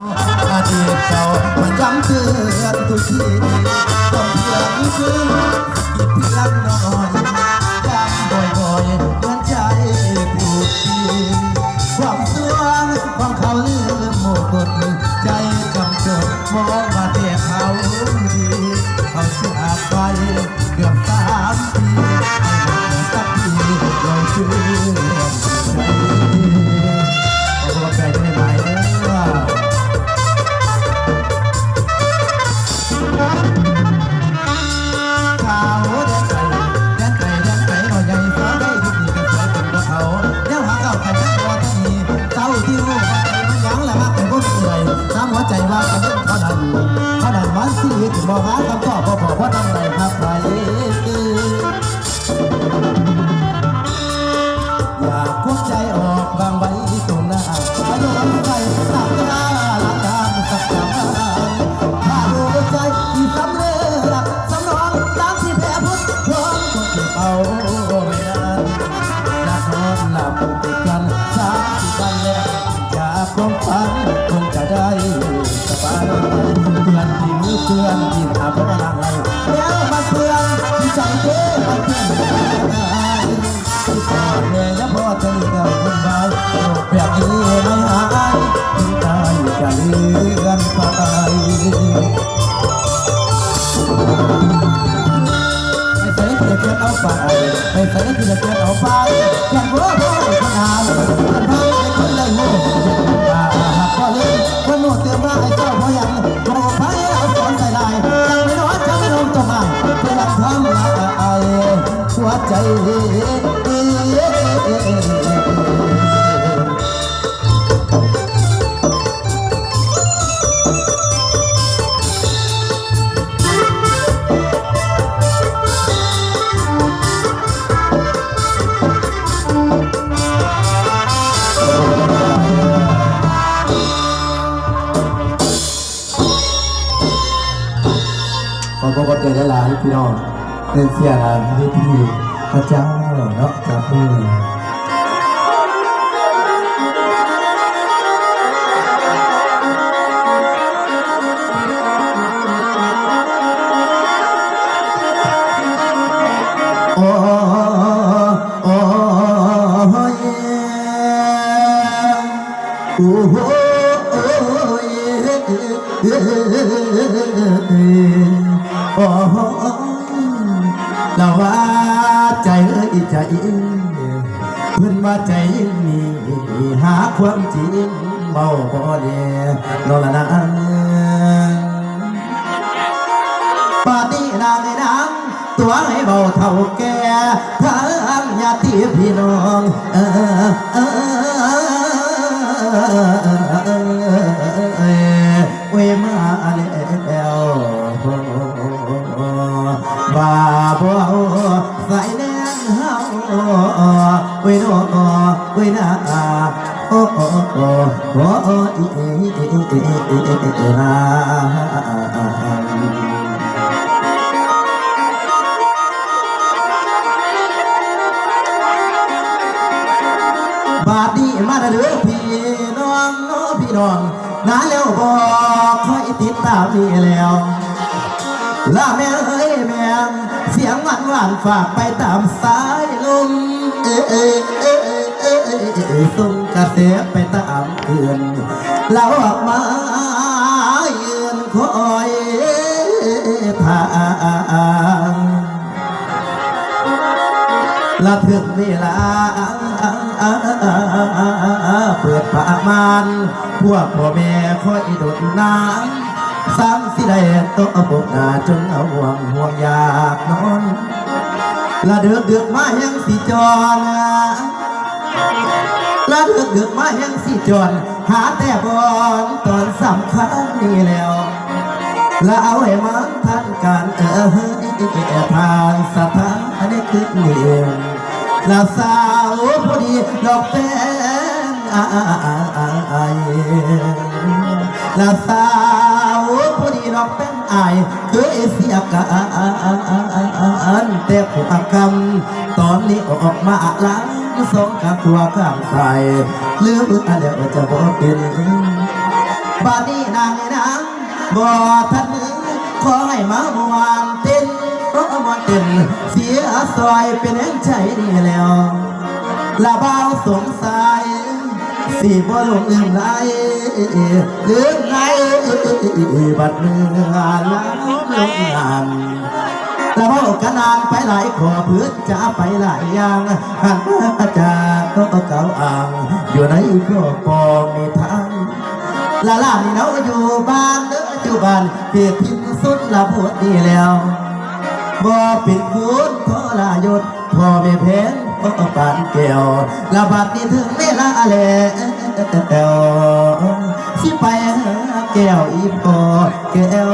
อดีตเก่ามันย้ำเตือนทุกทีต้องเพียงซึ้งอีกเพียงน้อยย้ำบ่อยๆเหมือนใจผูกพีความสวงของเขาลืมหมดกดใจกำจดมองมาเที่เขาดีเขาจากไปเกือบ3 ปีสักทีลอยชื่อใจบอกใจไม่หมายเด้อเขาแดนไก่หน่อยใหญ่สาวได้ทุกทีกันสวยเป็นกว่าเขาแล้วหาเก่าขันยังรอท่านีเจ้าที่รู้ว่าใจมันยังและมากแต่ก็เสื่อยน้ำหัวใจว่ากันเป็นเขาดันวันที่ถึงบอกหาคำตอบพอบอกว่าดังไรครับใครอยากพวกใจออกบางไว้ตรงหน้าอายุวันใส่ตับตาหลังทางสักสามถ้าดูใจที่สำเร็จสำรองตามที่แพ้พุทธพร้อมคนที่เอาไม่นานอยากนอนหลับติดกัน30 วันแล้วจากความฝันคงจะได้สบายเตือนที่มือเตือนที่หาเพราะว่าลังไรแล้วมาเตือนที่ใจเด้มาเตือนที่ต่อเลยแล้วพอใจกับคนเบาโลกแบบนี้ไม่หายถึงตายจะเลื่อนไปไม่ใส่ที่จะเกิดเอาไปไม่ใส่ที่จะเกิดเอาไปแค่หัวพ่อขนาดมันพาให้คนได้โง่หากก็เลยคนโน่เตือนว่าไอ้เจ้าเพราะยังโง่ไปเอาสอนใส่ลายยังไม่น้อยจะไม่ลงจะมาเพื่อทำละไอ้หัวใจขอบอกเจอหลายๆพี่น้องเดินเสียหลายที่พระเจ้าเนาะกับมือโอ้โอ้โอ้โหเราว่าใจเอ้ยใจเพื่อนว่าใจมีหาความจริงเบาบ่เดีนอนละนางป่านนี้นางไอ้นางตัวให้เบาเท่าแก่ทั้งญาติพี่น้องเวมาแล้วบาบ่ใส่แนงเฮาเวยโนเวยนาโอ้โอ้โอ้โอ้นาบาดนี้มาเด้อพี่น้องพี่น้องนาแล้วบอกคอยติดตามนี่แล้วล่าแม่เอ้ยแม่เสียงหวานฝากไปตามสายลมส่งกระแสไปตามเขื่อนเราออกมายืนคอยทางละถึงเวลาเปิดปากมันพวกพ่อแม่คอยดดน้ำสามสิได้โตบกหน้าจนเอาห่วงอยากนอนละเดือกมายังสิจรละเดือกมายังสิจรหาแต่บอนตอนสำคัญนี่แล้วละเอาให้มันทันการทางสถานอันนี้คือเนียงละสาวพอดีดอกแต้นละสาวพอดีดอกแต้นเคยเสียกันแต่ผู้กรรมตอนนี้ออกมาล้างสองกับตัวข้างใส่ลืมอะไรจะบอกเป็น บาดนี้นางไอ้นางบ่ทันมือขอให้มาบวานเต้นมวนเต้นเสียซอยเป็นแห่งใจนี่แล้วละเบาสงสัยสิบ่ลงอื่นไรลืมไรบัดเมื่อลาลงงานละเบากันนานไปหลายขอเพื่อจะไปหลายอย่างหันมาจากก็เก่าอ่างอยู่ในครอบครองในทางละล่านี่เราอยู่บ้านเด้ออยู่บ้านเพียรทิ้งสุดละพูดดีแล้วบ่ปิดคูณพอลายศพ่อแม่เพนพ่อปานแก้วละบัดนี้ถึงเวลาแล้วสิไปหาแก้วอีพ่อแก้ว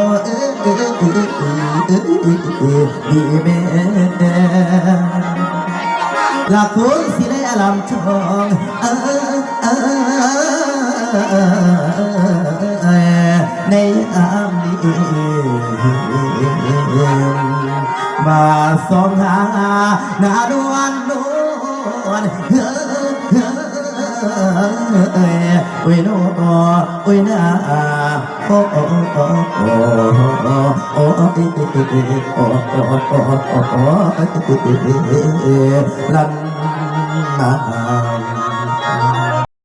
ดีแม่ละคุณสิได้ลำชองในอามนี้มาสองหาหน้าดวนโอ้ยโนโอ้ยนาโอ้โอ้โอ้โอ้โอ้ลันนา